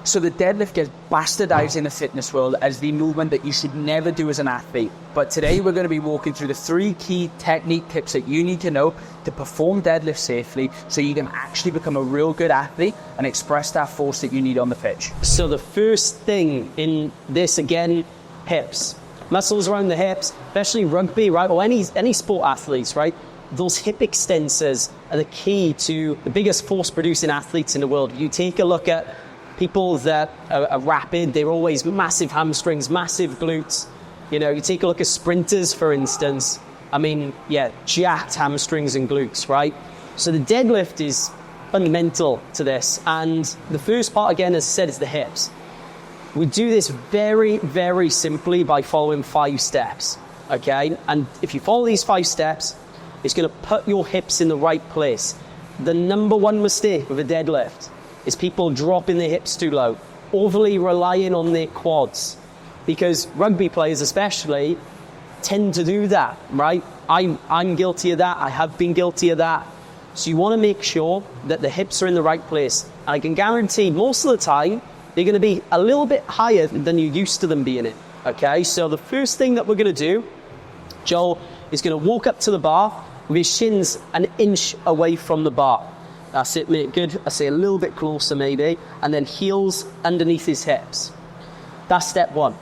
So the deadlift gets bastardized in the fitness world as the movement that you should never do as an athlete. But today we're going to be walking through the 3 key technique tips that you need to know to perform deadlift safely so you can actually become a real good athlete and express that force that you need on the pitch. So the first thing in this, again, hips. Muscles around the hips, especially rugby, right, or any sport athletes, right? Those hip extensors are the key to the biggest force-producing athletes in the world. You take a look at people that are rapid, they're always massive hamstrings, massive glutes. You know, you take a look at sprinters, for instance. I mean, yeah, jacked hamstrings and glutes, right? So the deadlift is fundamental to this. And the first part, again, as I said, is the hips. We do this very, very simply by following 5 steps, okay? And if you follow these 5 steps, it's going to put your hips in the right place. The number one mistake with a deadlift is people dropping their hips too low, overly relying on their quads, because rugby players especially tend to do that, right? I'm guilty of that. I have been guilty of that. So you want to make sure that the hips are in the right place. And I can guarantee most of the time, they're going to be a little bit higher than you're used to them being in, okay? So the first thing that we're going to do, Joel is going to walk up to the bar with his shins an inch away from the bar. That's it, mate, good. I say a little bit closer maybe, and then heels underneath his hips. That's step 1.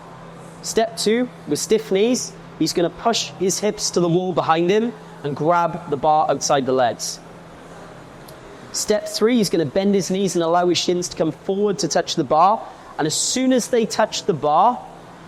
Step 2, with stiff knees, he's going to push his hips to the wall behind him and grab the bar outside the legs. Step 3, he's going to bend his knees and allow his shins to come forward to touch the bar. And as soon as they touch the bar,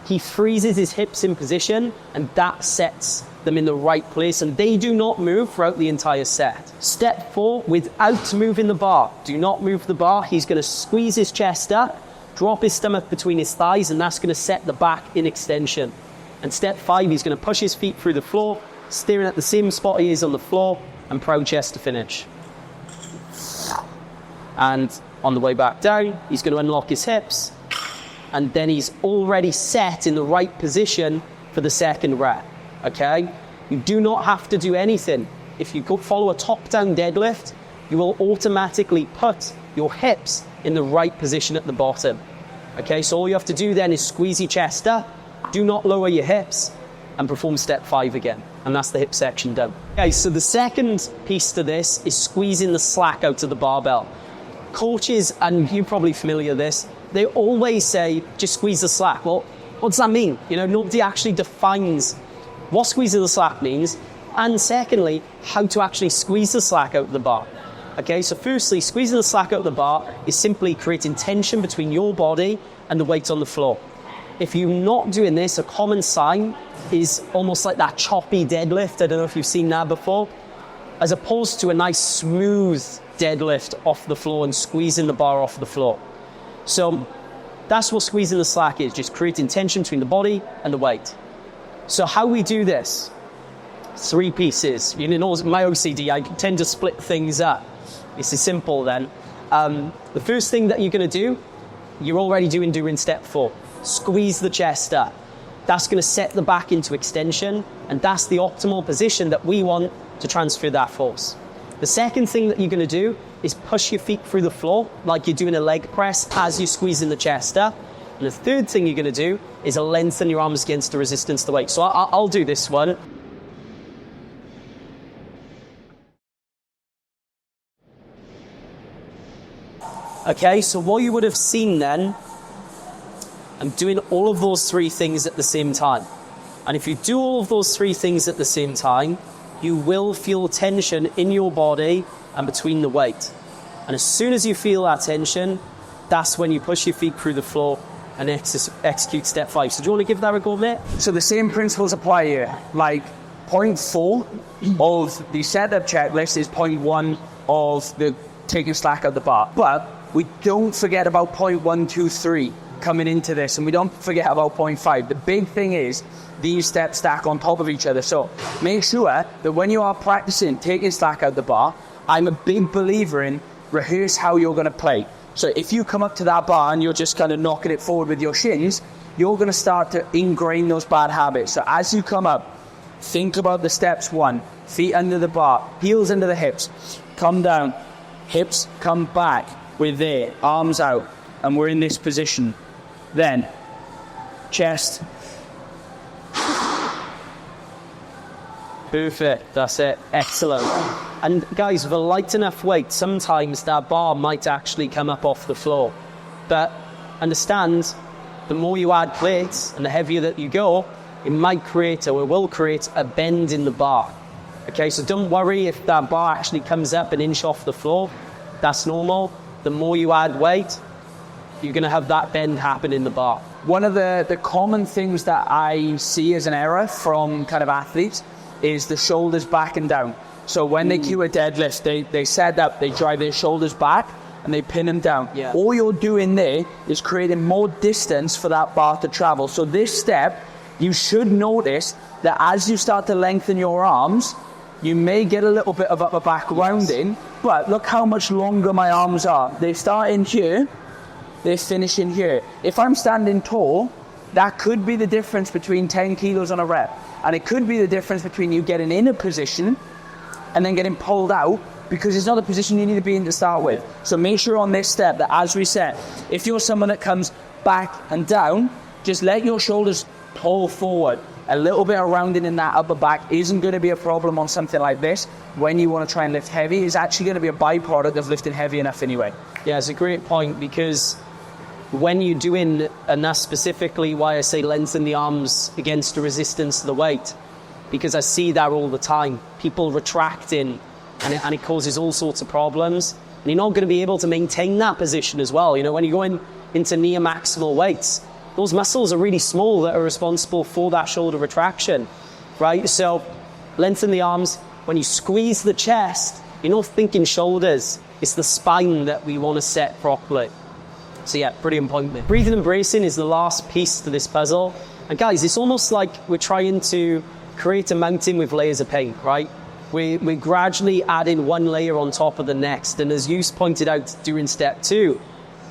he freezes his hips in position, and that sets them in the right place, and they do not move throughout the entire set. Step 4, without moving the bar, do not move the bar. He's going to squeeze his chest up, drop his stomach between his thighs, and that's going to set the back in extension. And step 5, he's going to push his feet through the floor, staring at the same spot he is on the floor, and proud chest to finish. And on the way back down, he's going to unlock his hips, and then he's already set in the right position for the second rep, okay? You do not have to do anything. If you go follow a top-down deadlift, you will automatically put your hips in the right position at the bottom, okay? So all you have to do then is squeeze your chest up, do not lower your hips, and perform step 5 again. And that's the hip section done. Okay, so the second piece to this is squeezing the slack out of the barbell. Coaches, and you're probably familiar with this, they always say, just squeeze the slack. Well, what does that mean? You know, nobody actually defines what squeezing the slack means, and secondly, how to actually squeeze the slack out of the bar. Okay, so firstly, squeezing the slack out of the bar is simply creating tension between your body and the weight on the floor. If you're not doing this, a common sign is almost like that choppy deadlift. I don't know if you've seen that before, as opposed to a nice smooth deadlift off the floor and squeezing the bar off the floor. So that's what squeezing the slack is, just creating tension between the body and the weight. So how we do this, 3 pieces. You know, my OCD, I tend to split things up. This is simple then. The first thing that you're going to do, you're already doing step 4. Squeeze the chest up. That's going to set the back into extension, and that's the optimal position that we want to transfer that force. The second thing that you're going to do is push your feet through the floor like you're doing a leg press as you're squeezing the chest up. And the third thing you're going to do is lengthen your arms against the resistance to the weight. So I'll do this one. Okay, so what you would have seen then, I'm doing all of those 3 things at the same time. And if you do all of those 3 things at the same time, you will feel tension in your body and between the weight. And as soon as you feel that tension, that's when you push your feet through the floor and execute step 5. So do you want to give that a go, mate? So the same principles apply here. Like point 4 of the setup checklist is point 1 of the taking slack out the bar. But we don't forget about point 1, 2, 3 coming into this, and we don't forget about point 5. The big thing is these steps stack on top of each other. So make sure that when you are practicing taking slack out the bar, I'm a big believer in rehearse how you're going to play. So if you come up to that bar and you're just kind of knocking it forward with your shins, you're going to start to ingrain those bad habits. So as you come up, think about the steps. 1, feet under the bar, heels under the hips, come down, hips come back, we're there, arms out, and we're in this position. Then, chest. Perfect, that's it, excellent. And guys, with a light enough weight, sometimes that bar might actually come up off the floor. But understand, the more you add plates and the heavier that you go, it might create, or it will create, a bend in the bar. Okay, so don't worry if that bar actually comes up an inch off the floor. That's normal. The more you add weight, you're going to have that bend happen in the bar. One of the common things that I see as an error from kind of athletes is the shoulders back and down. So when they cue a deadlift, they set up, they drive their shoulders back and they pin them down. Yeah. All you're doing there is creating more distance for that bar to travel. So this step, you should notice that as you start to lengthen your arms, you may get a little bit of upper back rounding, but look how much longer my arms are. They start in here, they finish in here. If I'm standing tall, that could be the difference between 10 kilos on a rep. And it could be the difference between you getting in a position and then getting pulled out, because it's not the position you need to be in to start with. So make sure on this step that as we set, if you're someone that comes back and down, just let your shoulders pull forward. A little bit of rounding in that upper back isn't going to be a problem on something like this. When you want to try and lift heavy, it's actually going to be a byproduct of lifting heavy enough anyway. Yeah, it's a great point, because when you're doing, and that's specifically why I say lengthen the arms against the resistance of the weight, because I see that all the time. People retracting, and it causes all sorts of problems. And you're not going to be able to maintain that position as well. You know, when you're going into near maximal weights, those muscles are really small that are responsible for that shoulder retraction, right? So lengthen the arms. When you squeeze the chest, you're not thinking shoulders. It's the spine that we want to set properly. So yeah, pretty important. Breathing and bracing is the last piece to this puzzle. And guys, it's almost like we're trying to create a mountain with layers of paint, right? We're gradually adding one layer on top of the next. And as you pointed out during step 2,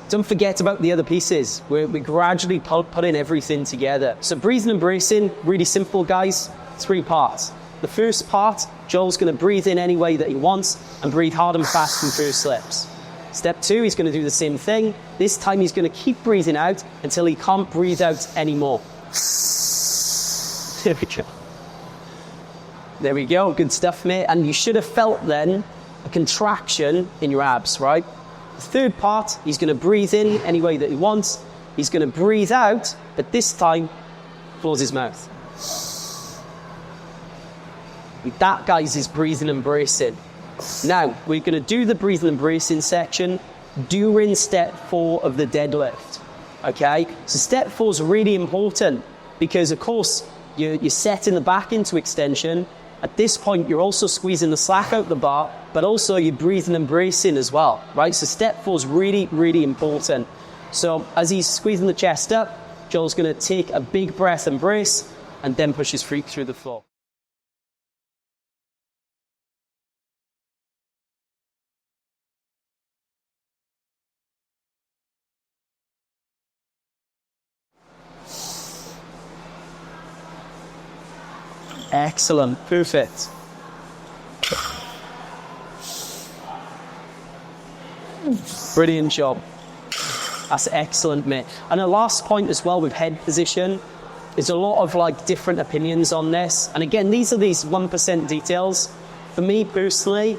don't forget about the other pieces. We're gradually putting everything together. So breathing and bracing, really simple, guys. 3 parts. The first part, Joel's going to breathe in any way that he wants and breathe hard and fast from first slips. Step 2, he's going to do the same thing. This time he's going to keep breathing out until he can't breathe out anymore. There we go. There we go. Good stuff, mate. And you should have felt then a contraction in your abs, right? The third part, he's going to breathe in any way that he wants. He's going to breathe out, but this time, close his mouth. That, guys, is breathing and bracing. Now, we're going to do the breathing and bracing section during step 4 of the deadlift, okay? So step 4 is really important because, of course, you're setting the back into extension. At this point, you're also squeezing the slack out the bar, but also you're breathing and bracing as well, right? So step 4 is really, really important. So as he's squeezing the chest up, Joel's going to take a big breath and brace, and then push his feet through the floor. Excellent, perfect. Brilliant job. That's excellent, mate. And the last point as well with head position, there's a lot of like different opinions on this. And again, these are these 1% details. For me personally,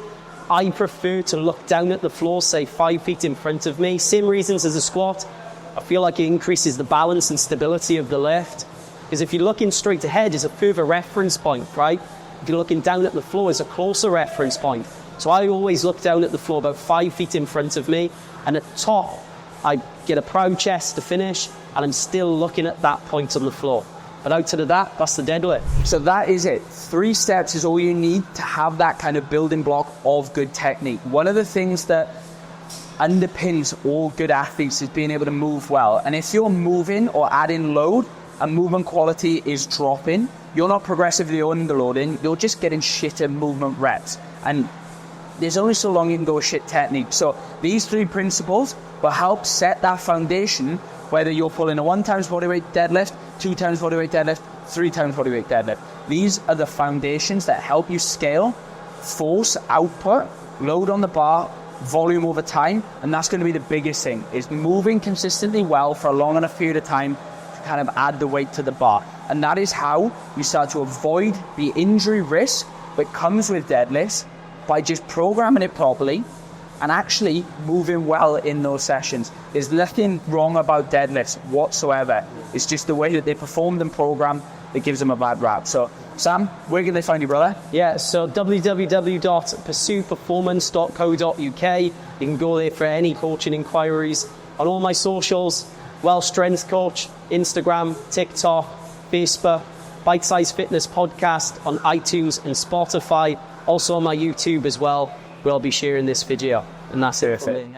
I prefer to look down at the floor, say 5 feet in front of me. Same reasons as a squat. I feel like it increases the balance and stability of the lift. Because if you're looking straight ahead, it's a further reference point, right? If you're looking down at the floor, it's a closer reference point. So I always look down at the floor about 5 feet in front of me. And at the top, I get a proud chest to finish, and I'm still looking at that point on the floor. But out to that, that's the deadlift. So that is it. 3 steps is all you need to have that kind of building block of good technique. One of the things that underpins all good athletes is being able to move well. And if you're moving or adding load, and movement quality is dropping, you're not progressively underloading, you're just getting shitter movement reps. And there's only so long you can go with shit technique. So these 3 principles will help set that foundation, whether you're pulling a 1 times bodyweight deadlift, 2 times bodyweight deadlift, 3 times bodyweight deadlift. These are the foundations that help you scale, force, output, load on the bar, volume over time, and that's going to be the biggest thing, is moving consistently well for a long enough period of time to kind of add the weight to the bar. And that is how you start to avoid the injury risk that comes with deadlifts by just programming it properly and actually moving well in those sessions. There's nothing wrong about deadlifts whatsoever. It's just the way that they perform and program that gives them a bad rap. So, Sam, where can they find you, brother? Yeah, so www.pursueperformance.co.uk. You can go there for any coaching inquiries. On all my socials, Well Strength Coach, Instagram, TikTok, Facebook, BiteSizeFitness podcast on iTunes and Spotify. Also on my YouTube as well, where I'll be sharing this video. And that's it.